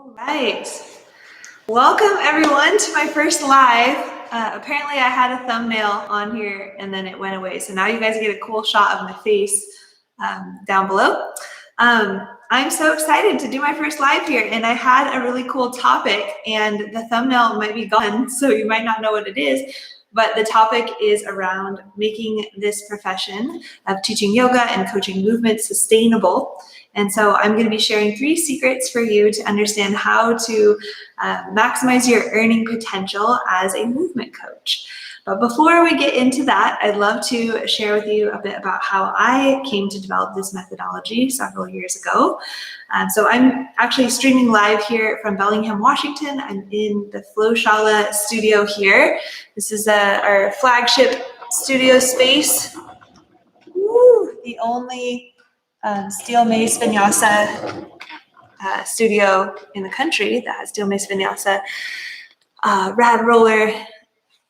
All right. Welcome everyone to my first live. Apparently I had a thumbnail on here and then it went away. So now you guys get a cool shot of my face down below. I'm so excited to do my first live here, and I had a really cool topic, and the thumbnail might be gone, so you might not know what it is, but the topic is around making this profession of teaching yoga and coaching movement sustainable. And so I'm going to be sharing 3 secrets for you to understand how to maximize your earning potential as a movement coach. But before we get into that, I'd love to share with you a bit about how I came to develop this methodology several years ago. So I'm actually streaming live here from Bellingham, Washington. I'm in the Flowshala studio here. This is our flagship studio space. Woo, the only Steel Mace Vinyasa studio in the country that has Steel Mace Vinyasa rad roller,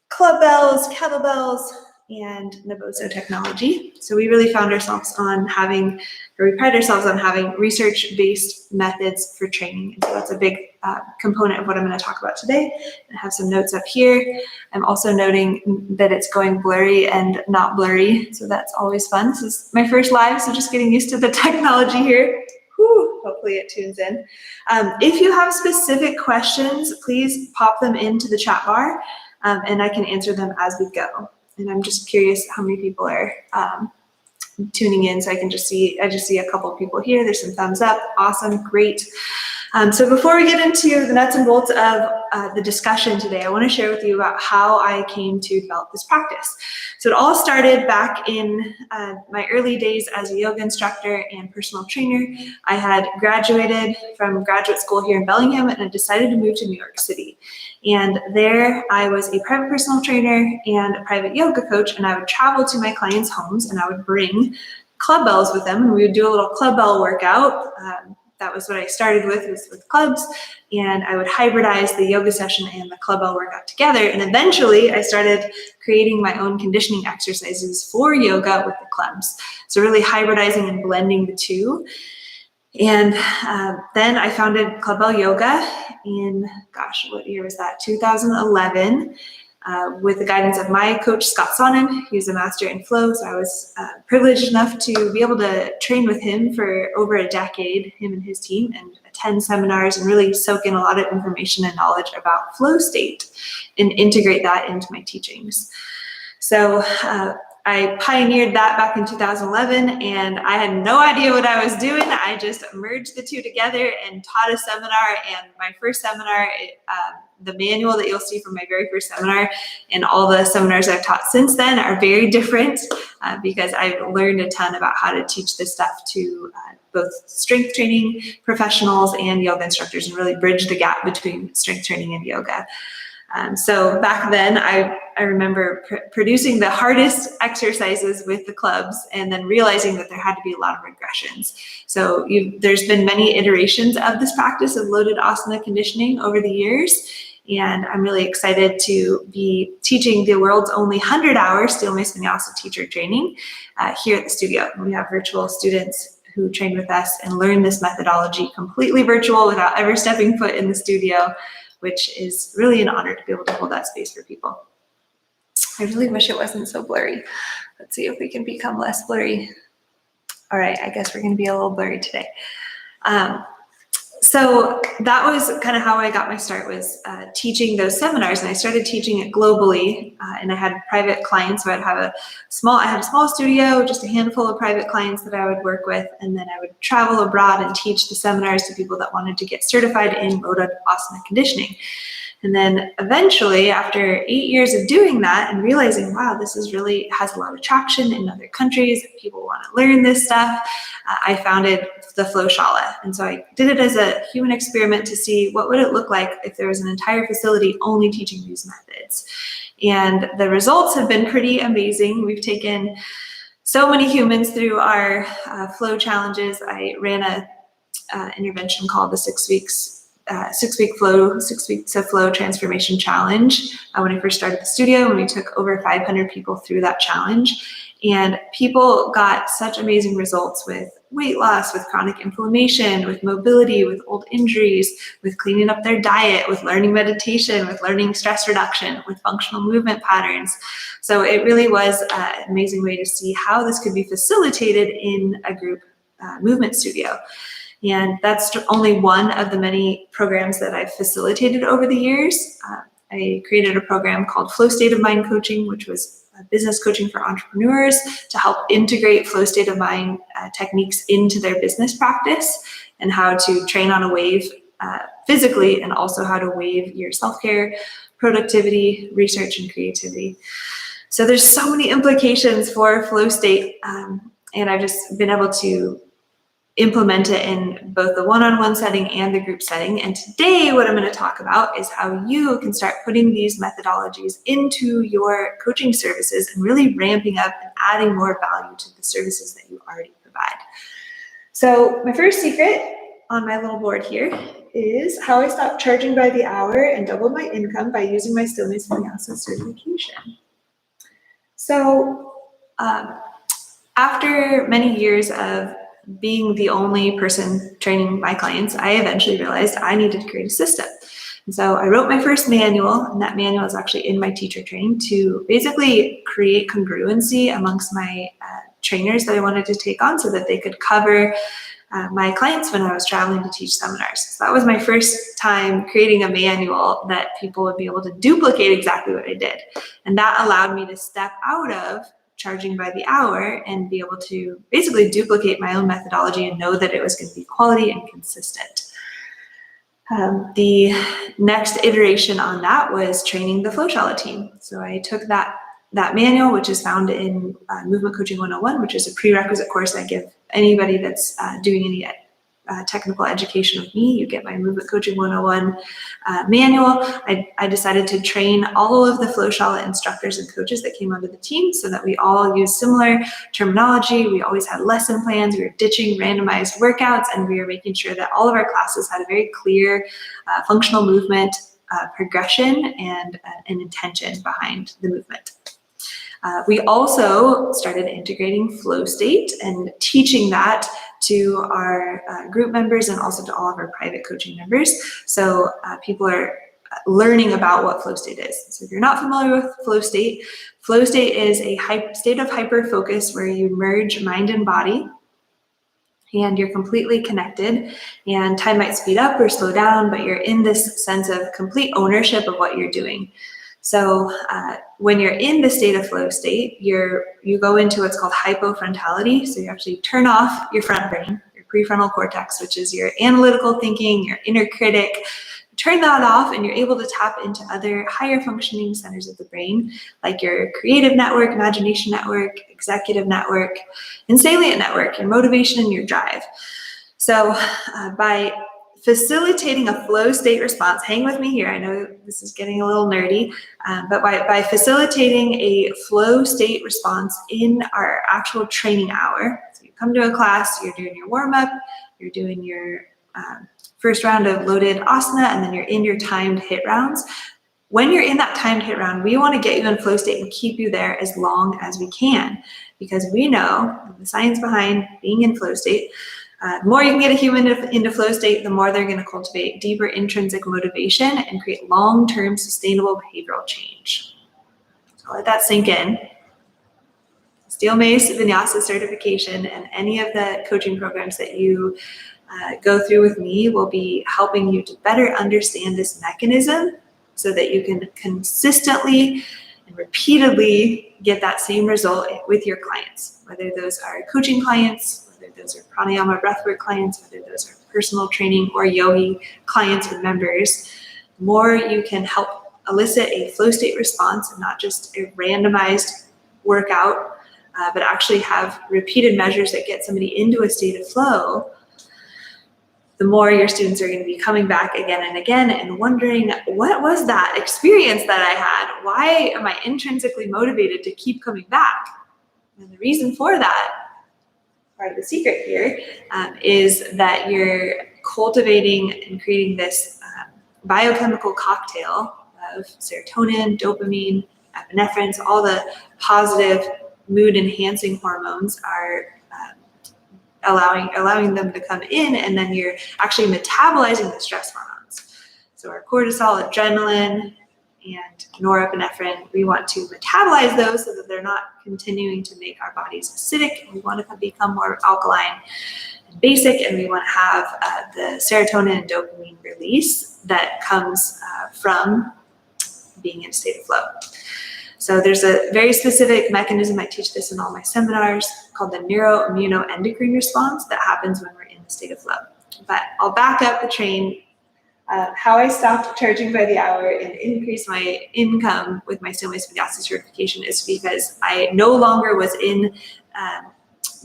club bells, kettlebells, and Naboso technology. So we really found ourselves on having, or we pride ourselves on having research-based methods for training. And so that's a big component of what I'm going to talk about today. I have some notes up here. I'm also noting that it's going blurry and not blurry, so that's always fun. This is my first live, so just getting used to the technology here. Whew, hopefully it tunes in. If you have specific questions, please pop them into the chat bar. And I can answer them as we go. And I'm just curious how many people are tuning in, so I just see a couple of people here. There's some thumbs up. Awesome, great. So before we get into the nuts and bolts of the discussion today, I want to share with you about how I came to develop this practice. So it all started back in my early days as a yoga instructor and personal trainer. I had graduated from graduate school here in Bellingham and I decided to move to New York City. And there I was a private personal trainer and a private yoga coach, and I would travel to my clients' homes and I would bring club bells with them, and we would do a little club bell workout. That was what I started with clubs, and I would hybridize the yoga session and the club bell workout together. And eventually I started creating my own conditioning exercises for yoga with the clubs. So really hybridizing and blending the two. And then I founded Club Bell Yoga in, gosh, what year was that? 2011, with the guidance of my coach, Scott Sonnen. He's a master in flow, so I was privileged enough to be able to train with him for over a decade, him and his team, and attend seminars and really soak in a lot of information and knowledge about flow state and integrate that into my teachings. So I pioneered that back in 2011, and I had no idea what I was doing. I just merged the two together and taught a seminar. And my first seminar, the manual that you'll see from my very first seminar and all the seminars I've taught since then are very different because I've learned a ton about how to teach this stuff to both strength training professionals and yoga instructors, and really bridge the gap between strength training and yoga. So back then, I remember producing the hardest exercises with the clubs and then realizing that there had to be a lot of regressions. So there's been many iterations of this practice of loaded asana conditioning over the years. And I'm really excited to be teaching the world's only 100-hour Steel Mace Vinyasa teacher training here at the studio. We have virtual students who train with us and learn this methodology completely virtual without ever stepping foot in the studio, which is really an honor to be able to hold that space for people. I really wish it wasn't so blurry. Let's see if we can become less blurry. All right, I guess we're going to be a little blurry today. So that was kind of how I got my start, was teaching those seminars, and I started teaching it globally. And I had private clients, so I had a small studio, just a handful of private clients that I would work with, and then I would travel abroad and teach the seminars to people that wanted to get certified in loaded asana conditioning. And then eventually, after 8 years of doing that and realizing, wow, this is really has a lot of traction in other countries, people want to learn this stuff, I founded the Flowshala. And so I did it as a human experiment to see what would it look like if there was an entire facility only teaching these methods. And the results have been pretty amazing. We've taken so many humans through our flow challenges. I ran a intervention called the 6 weeks of flow transformation challenge when I first started the studio, and we took over 500 people through that challenge. And people got such amazing results with weight loss, with chronic inflammation, with mobility, with old injuries, with cleaning up their diet, with learning meditation, with learning stress reduction, with functional movement patterns. So it really was an amazing way to see how this could be facilitated in a group movement studio. And that's only one of the many programs that I've facilitated over the years. I created a program called Flow State of Mind Coaching, which was business coaching for entrepreneurs to help integrate flow state of mind techniques into their business practice, and how to train on a wave physically, and also how to wave your self-care, productivity, research, and creativity. So there's so many implications for flow state, and I've just been able to implement it in both the one-on-one setting and the group setting. And today what I'm going to talk about is how you can start putting these methodologies into your coaching services and really ramping up and adding more value to the services that you already provide. So my first secret on my little board here is how I stopped charging by the hour and doubled my income by using my Steel Mace Vinyasa certification. So after many years of being the only person training my clients, I eventually realized I needed to create a system. And so I wrote my first manual, and that manual is actually in my teacher training, to basically create congruency amongst my trainers that I wanted to take on, so that they could cover my clients when I was traveling to teach seminars. So that was my first time creating a manual that people would be able to duplicate exactly what I did. And that allowed me to step out of charging by the hour and be able to basically duplicate my own methodology and know that it was going to be quality and consistent. The next iteration on that was training the Flowshala team. So I took that manual, which is found in Movement Coaching 101, which is a prerequisite course I give anybody that's doing any technical education with me. You get my Movement Coaching 101 manual. I decided to train all of the Flowshala instructors and coaches that came onto the team, so that we all use similar terminology. We always had lesson plans. We were ditching randomized workouts, and we were making sure that all of our classes had a very clear functional movement progression and an intention behind the movement. We also started integrating flow state and teaching that to our group members and also to all of our private coaching members. So people are learning about what flow state is. So if you're not familiar with flow state is a state of hyper focus where you merge mind and body, and you're completely connected, and time might speed up or slow down, but you're in this sense of complete ownership of what you're doing. So when you're in the state of flow state, you go into what's called hypofrontality. So you actually turn off your front brain, your prefrontal cortex, which is your analytical thinking, your inner critic. Turn that off, and you're able to tap into other higher functioning centers of the brain, like your creative network, imagination network, executive network, and salient network, your motivation and your drive. So by facilitating a flow state response, hang with me here, I know this is getting a little nerdy, but by facilitating a flow state response in our actual training hour, so you come to a class, you're doing your warm-up, you're doing your first round of loaded asana, and then you're in your timed hit rounds. When you're in that timed hit round, we want to get you in flow state and keep you there as long as we can, because we know the science behind being in flow state. The more you can get a human into flow state, the more they're going to cultivate deeper intrinsic motivation and create long-term sustainable behavioral change. So I'll let that sink in. Steel Mace Vinyasa certification and any of the coaching programs that you go through with me will be helping you to better understand this mechanism, so that you can consistently and repeatedly get that same result with your clients, whether those are coaching clients, whether those are pranayama breathwork clients, whether those are personal training or yogi clients or members. The more you can help elicit a flow state response and not just a randomized workout, but actually have repeated measures that get somebody into a state of flow, the more your students are going to be coming back again and again and wondering, what was that experience that I had? Why am I intrinsically motivated to keep coming back? And the reason for that, part of the secret here, is that you're cultivating and creating this biochemical cocktail of serotonin, dopamine, epinephrine, all the positive mood enhancing hormones are allowing them to come in, and then you're actually metabolizing the stress hormones. So our cortisol, adrenaline, and norepinephrine, we want to metabolize those so that they're not continuing to make our bodies acidic. We want to become more alkaline and basic, and we want to have the serotonin and dopamine release that comes from being in a state of flow. So there's a very specific mechanism, I teach this in all my seminars, called the neuroimmunoendocrine response that happens when we're in the state of flow. But I'll back up the train. How I stopped charging by the hour and increased my income with my Steel Mace Vinyasa certification is because I no longer was in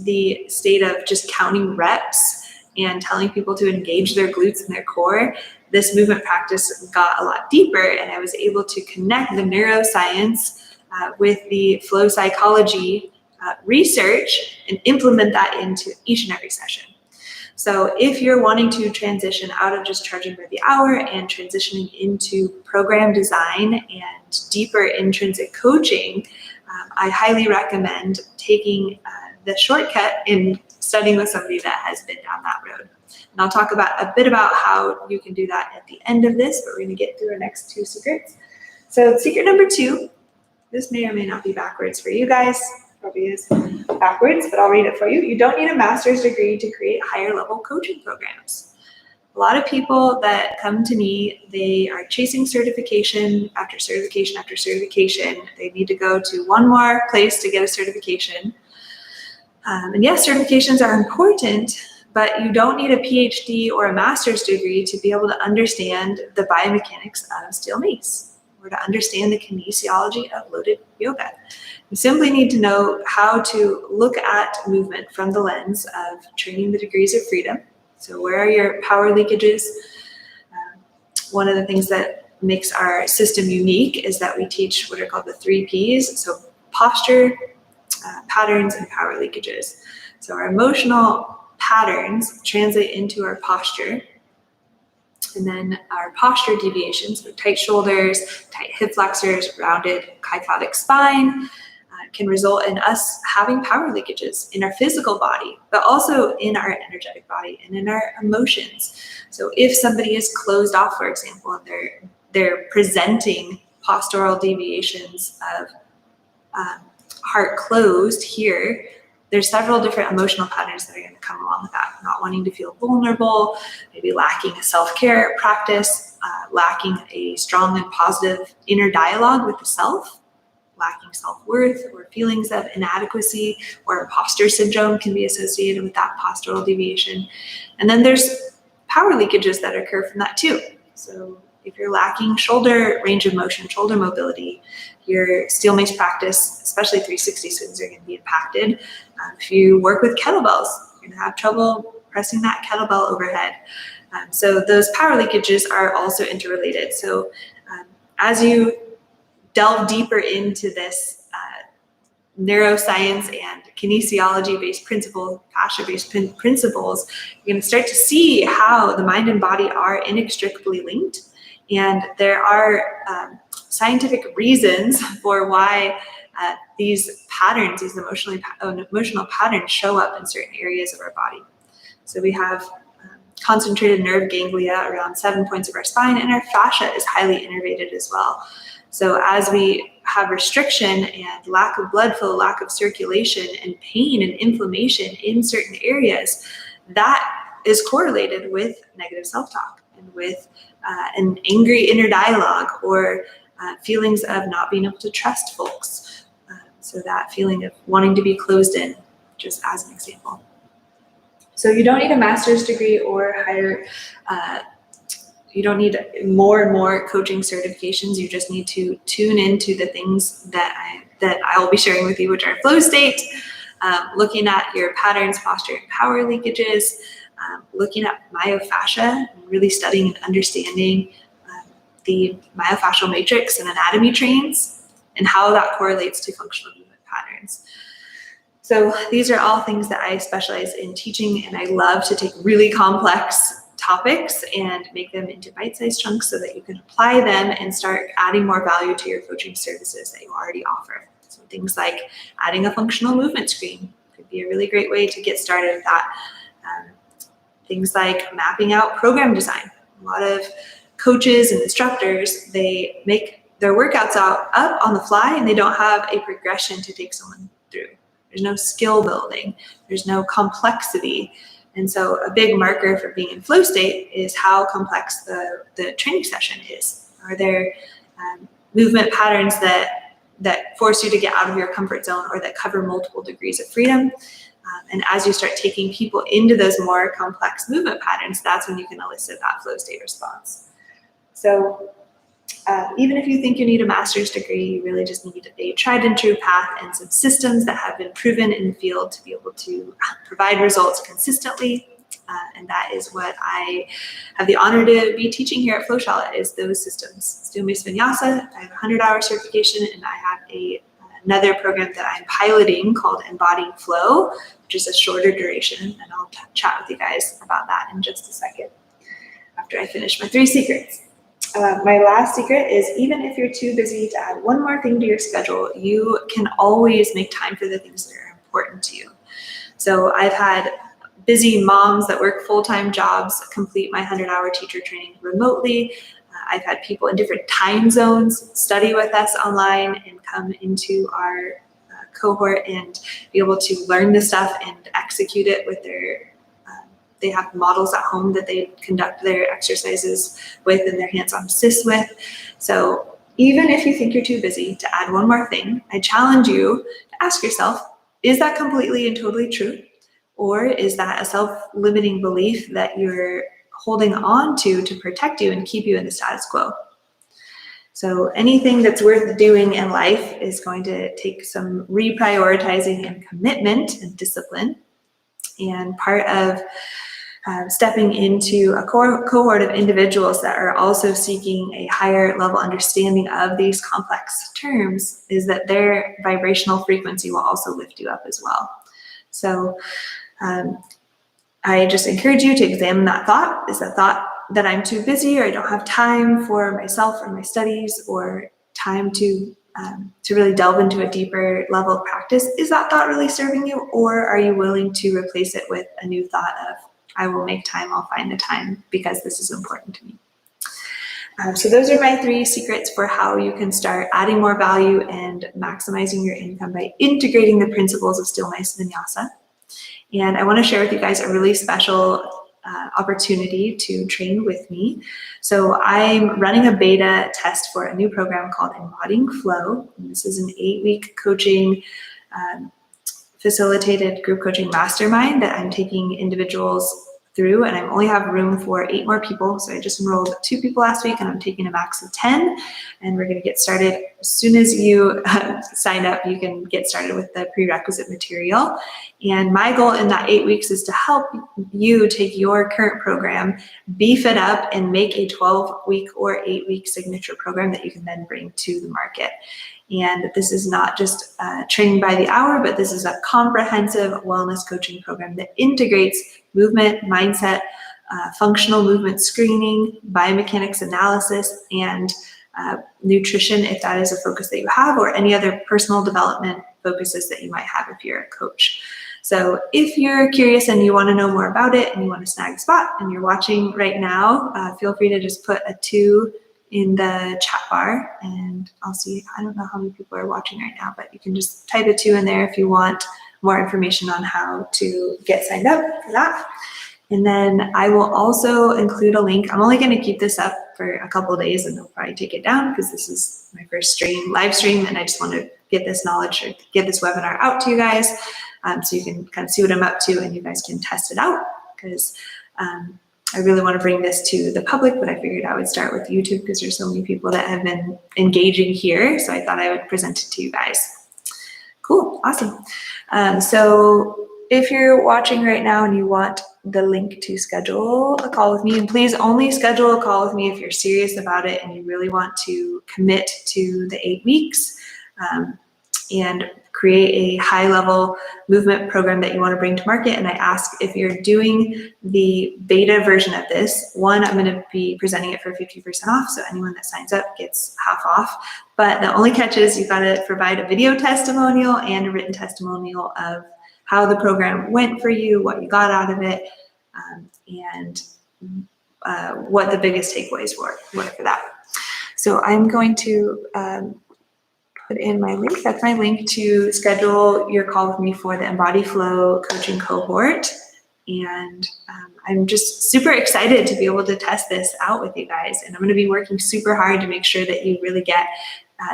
the state of just counting reps and telling people to engage their glutes and their core. This movement practice got a lot deeper, and I was able to connect the neuroscience with the flow psychology research and implement that into each and every session. So if you're wanting to transition out of just charging by the hour and transitioning into program design and deeper intrinsic coaching, I highly recommend taking the shortcut in studying with somebody that has been down that road. And I'll talk a bit about how you can do that at the end of this, but we're going to get through our next 2 secrets. So secret number 2, this may or may not be backwards for you guys. Probably is backwards, but I'll read it for you. You don't need a master's degree to create higher level coaching programs. A lot of people that come to me, they are chasing certification after certification after certification. They need to go to one more place to get a certification. And yes, certifications are important, but you don't need a PhD or a master's degree to be able to understand the biomechanics of steel mace or to understand the kinesiology of loaded yoga. You simply need to know how to look at movement from the lens of training the degrees of freedom. So where are your power leakages? One of the things that makes our system unique is that we teach what are called the 3 Ps. So posture, patterns, and power leakages. So our emotional patterns translate into our posture. And then our posture deviations, so tight shoulders, tight hip flexors, rounded kyphotic spine, can result in us having power leakages in our physical body, but also in our energetic body and in our emotions. So if somebody is closed off, for example, and they're presenting postural deviations of heart closed here, there's several different emotional patterns that are going to come along with that. Not wanting to feel vulnerable, maybe lacking a self-care practice, lacking a strong and positive inner dialogue with the self, lacking self-worth or feelings of inadequacy or imposter syndrome can be associated with that postural deviation. And then there's power leakages that occur from that too. So if you're lacking shoulder range of motion, shoulder mobility, your steel mace practice, especially 360 swings, are going to be impacted. If you work with kettlebells, you're going to have trouble pressing that kettlebell overhead. So those power leakages are also interrelated. So as you delve deeper into this neuroscience and kinesiology-based principles, fascia-based principles, you're going to start to see how the mind and body are inextricably linked. And there are scientific reasons for why these patterns, these emotional patterns show up in certain areas of our body. So we have concentrated nerve ganglia around 7 points of our spine, and our fascia is highly innervated as well. So as we have restriction and lack of blood flow, lack of circulation, and pain and inflammation in certain areas, that is correlated with negative self-talk and with an angry inner dialogue or feelings of not being able to trust folks. So that feeling of wanting to be closed in, just as an example. So you don't need a master's degree or higher, you don't need more and more coaching certifications. You just need to tune into the things that I will be sharing with you, which are flow state, looking at your patterns, posture, and power leakages, looking at myofascia, and really studying and understanding the myofascial matrix and anatomy trains, and how that correlates to functional movement patterns. So these are all things that I specialize in teaching, and I love to take really complex topics and make them into bite-sized chunks so that you can apply them and start adding more value to your coaching services that you already offer. So things like adding a functional movement screen could would be a really great way to get started with that. Things like mapping out program design. A lot of coaches and instructors, they make their workouts up on the fly and they don't have a progression to take someone through. There's no skill building. There's no complexity. And so a big marker for being in flow state is how complex the training session is. Are there movement patterns that force you to get out of your comfort zone or that cover multiple degrees of freedom? And as you start taking people into those more complex movement patterns, that's when you can elicit that flow state response. So even if you think you need a master's degree, you really just need a tried and true path and some systems that have been proven in the field to be able to provide results consistently. And that is what I have the honor to be teaching here at Flow Charlotte, is those systems. Steel Mace Vinyasa, I have a 100-hour certification, and I have another program that I'm piloting called Embodying Flow, which is a shorter duration, and I'll chat with you guys about that in just a second after I finish my 3 secrets. My last secret is, even if you're too busy to add one more thing to your schedule, you can always make time for the things that are important to you. So I've had busy moms that work full-time jobs complete my 100-hour teacher training remotely. I've had people in different time zones study with us online and come into our cohort and be able to learn the stuff and execute it with their they have models at home that they conduct their exercises with and their hands-on assists with. So even if you think you're too busy to add one more thing, I challenge you to ask yourself, is that completely and totally true? Or is that a self-limiting belief that you're holding on to protect you and keep you in the status quo? So anything that's worth doing in life is going to take some reprioritizing and commitment and discipline. And part of stepping into a cohort of individuals that are also seeking a higher level understanding of these complex terms is that their vibrational frequency will also lift you up as well. So I just encourage you to examine that thought. Is that thought that I'm too busy, or I don't have time for myself or my studies, or time to really delve into a deeper level of practice? Is that thought really serving you, or are you willing to replace it with a new thought of, I will make time, I'll find the time because this is important to me? So those are my 3 secrets for how you can start adding more value and maximizing your income by integrating the principles of Steel Mace Vinyasa. And I want to share with you guys a really special opportunity to train with me. So I'm running a beta test for a new program called Embodying Flow. And this is an 8-week coaching facilitated group coaching mastermind that I'm taking individuals through, and I only have room for 8 more people. So I just enrolled 2 people last week, and I'm taking a max of 10, and we're going to get started. As soon as you sign up, you can get started with the prerequisite material. And my goal in that 8 weeks is to help you take your current program, beef it up, and make a 12-week or 8-week signature program that you can then bring to the market. And this is not just training by the hour, but this is a comprehensive wellness coaching program that integrates movement, mindset, functional movement screening, biomechanics analysis, and nutrition, if that is a focus that you have, or any other personal development focuses that you might have if you're a coach. So if you're curious and you want to know more about it and you want to snag a spot and you're watching right now, feel free to just put a 2 in the chat bar, and I'll see. I don't know how many people are watching right now, but you can just type a 2 in there if you want more information on how to get signed up for that. And then I will also include a link. I'm only going to keep this up for a couple of days, and they'll probably take it down because this is my first live stream, and I just want to get this knowledge or get this webinar out to you guys, so you can kind of see what I'm up to and you guys can test it out, because I really want to bring this to the public, but I figured I would start with YouTube because there's so many people that have been engaging here. So I thought I would present it to you guys. Cool, awesome. So if you're watching right now and you want the link to schedule a call with me, and please only schedule a call with me if you're serious about it and you really want to commit to the 8 weeks and create a high-level movement program that you want to bring to market. And I ask, if you're doing the beta version of this, one, I'm going to be presenting it for 50% off, so anyone that signs up gets half off. But the only catch is you've got to provide a video testimonial and a written testimonial of how the program went for you, what you got out of it, and what the biggest takeaways were for that. So I'm going to put in my link. That's my link to schedule your call with me for the Embody Flow coaching cohort. And I'm just super excited to be able to test this out with you guys. And I'm going to be working super hard to make sure that you really get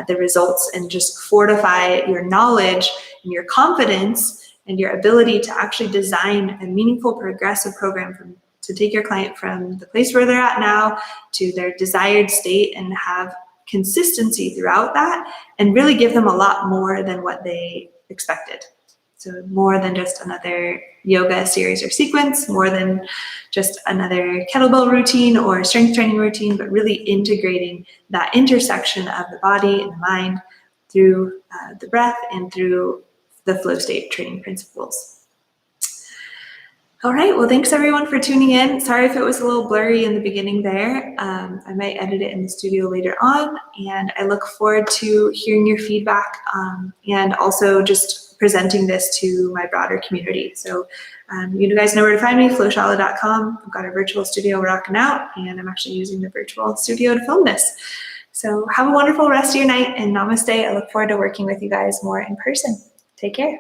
the results and just fortify your knowledge and your confidence and your ability to actually design a meaningful, progressive program to take your client from the place where they're at now to their desired state and have consistency throughout that and really give them a lot more than what they expected. So more than just another yoga series or sequence, more than just another kettlebell routine or strength training routine, but really integrating that intersection of the body and the mind through the breath and through the flow state training principles. All right, well, thanks everyone for tuning in. Sorry if it was a little blurry in the beginning there. I might edit it in the studio later on, and I look forward to hearing your feedback and also just presenting this to my broader community. So you guys know where to find me, flowshala.com. I've got a virtual studio rocking out, and I'm actually using the virtual studio to film this. So have a wonderful rest of your night, and namaste. I look forward to working with you guys more in person. Take care.